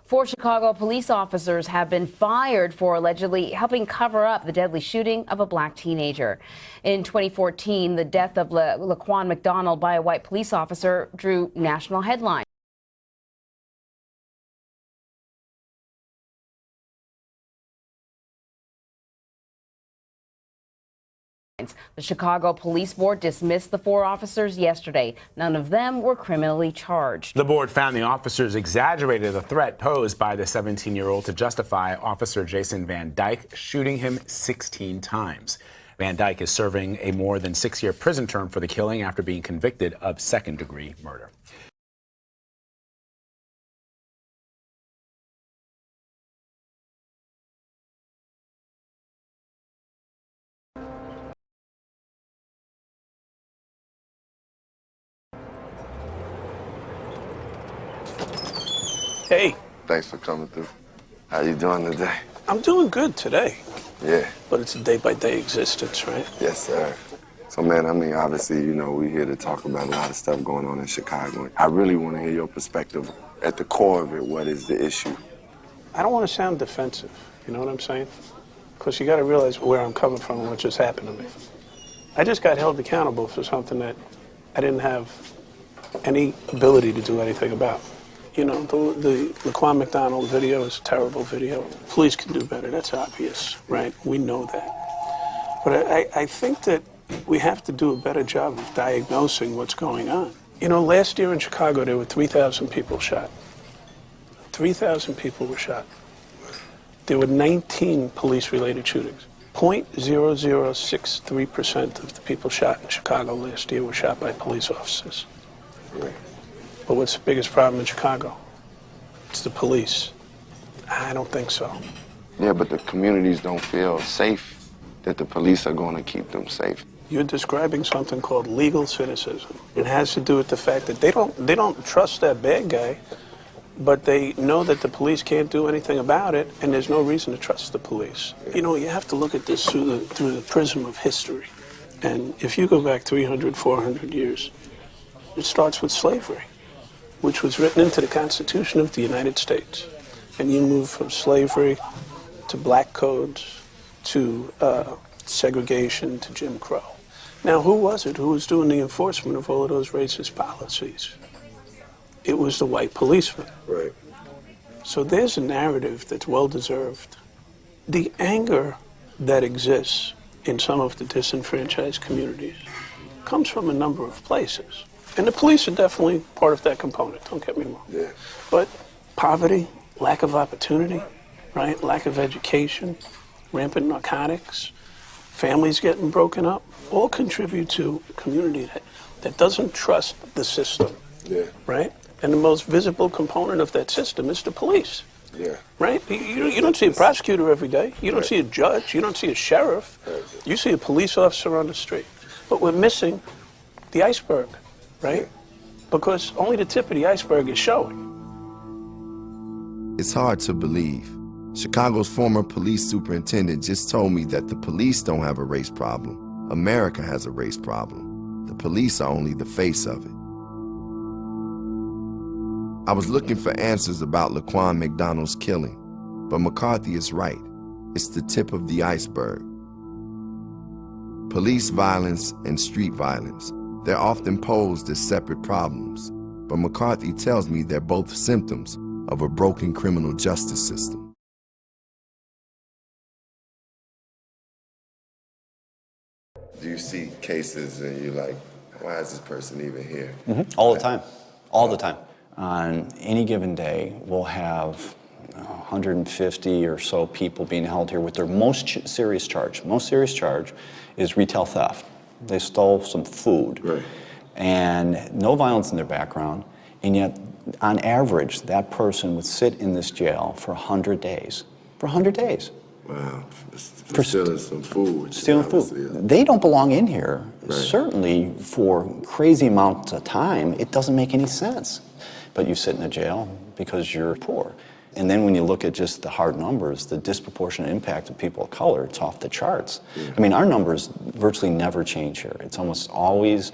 Four Chicago police officers have been fired for allegedly helping cover up the deadly shooting of a black teenager. In 2014, the death of Laquan McDonald by a white police officer drew national headlines. The Chicago Police Board dismissed the four officers yesterday. None of them were criminally charged. The board found the officers exaggerated the threat posed by the 17-year-old to justify Officer Jason Van Dyke shooting him 16 times. Van Dyke is serving a more than 6-year prison term for the killing after being convicted of second-degree murder. Hey. Thanks for coming through. How you doing today? I'm doing good today. Yeah. But it's a day-by-day existence, right? Yes, sir. So, man, I mean, obviously, you know, we're here to talk about a lot of stuff going on in Chicago. I really want to hear your perspective. At the core of it, what is the issue? I don't want to sound defensive, you know what I'm saying? Because you got to realize where I'm coming from and what just happened to me. I just got held accountable for something that I didn't have any ability to do anything about. You know, the Laquan McDonald video is a terrible video. Police can do better, that's obvious, right? We know that. But I think that we have to do a better job of diagnosing what's going on. You know, last year in Chicago, there were 3,000 people shot. 3,000 people were shot. There were 19 police-related shootings. 0.0063% of the people shot in Chicago last year were shot by police officers. But what's the biggest problem in Chicago? It's the police. I don't think so. Yeah, but the communities don't feel safe that the police are going to keep them safe. You're describing something called legal cynicism. It has to do with the fact that they don't trust that bad guy, but they know that the police can't do anything about it, and there's no reason to trust the police. You know, you have to look at this through the prism of history. And if you go back 300, 400 years, it starts with slavery, which was written into the Constitution of the United States. And you move from slavery to black codes to segregation to Jim Crow. Now, who was it who was doing the enforcement of all of those racist policies? It was the white policeman. Right. So there's a narrative that's well-deserved. The anger that exists in some of the disenfranchised communities comes from a number of places. And the police are definitely part of that component, don't get me wrong. Yeah. But poverty, lack of opportunity, right? Lack of education, rampant narcotics, families getting broken up, all contribute to a community that doesn't trust the system, right? And the most visible component of that system is the police, right? You don't see a prosecutor every day. You don't see a judge. You don't see a sheriff. You see a police officer on the street. But we're missing the iceberg, right? Because only the tip of the iceberg is showing. It's hard to believe. Chicago's former police superintendent just told me that the police don't have a race problem. America has a race problem. The police are only the face of it. I was looking for answers about Laquan McDonald's killing, but McCarthy is right. It's the tip of the iceberg. Police violence and street violence, they're often posed as separate problems, but McCarthy tells me they're both symptoms of a broken criminal justice system. Do you see cases and you're like, why is this person even here? All the time, all the time. On any given day, we'll have 150 or so people being held here with their most serious charge. Most serious charge is retail theft. They stole some food. Right. And no violence in their background, and yet, on average, that person would sit in this jail for 100 days. For 100 days. Wow, for stealing some food. Stealing food. They don't belong in here. Right. Certainly, for crazy amounts of time, it doesn't make any sense. But you sit in a jail because you're poor. And then when you look at just the hard numbers, the disproportionate impact of people of color, it's off the charts. I mean, our numbers virtually never change here. It's almost always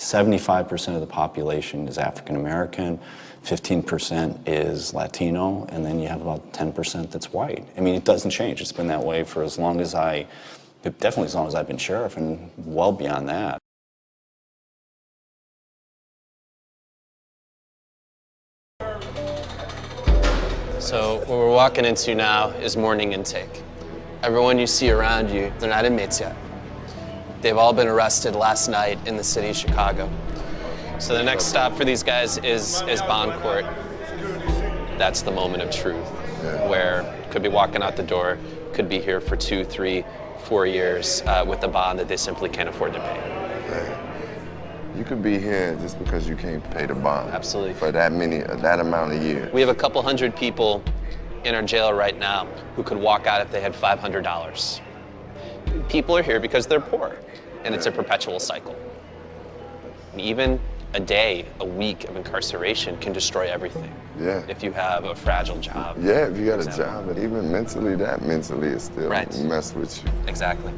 75% of the population is African American, 15% is Latino, and then you have about 10% that's white. I mean, it doesn't change. It's been that way for as long as definitely as long as I've been sheriff, and well beyond that. So what we're walking into now is morning intake. Everyone you see around you, they're not inmates yet. They've all been arrested last night in the city of Chicago. So the next stop for these guys is bond court. That's the moment of truth, where could be walking out the door, could be here for 2, 3, 4 years with a bond that they simply can't afford to pay. You could be here just because you can't pay the bond. Absolutely. For that amount of years. We have a couple hundred people in our jail right now who could walk out if they had $500. People are here because they're poor, and it's a perpetual cycle. Even a day, a week of incarceration can destroy everything. Yeah. If you have a fragile job. Yeah, if you got a job, and even mentally is still Right. mess with you. Exactly.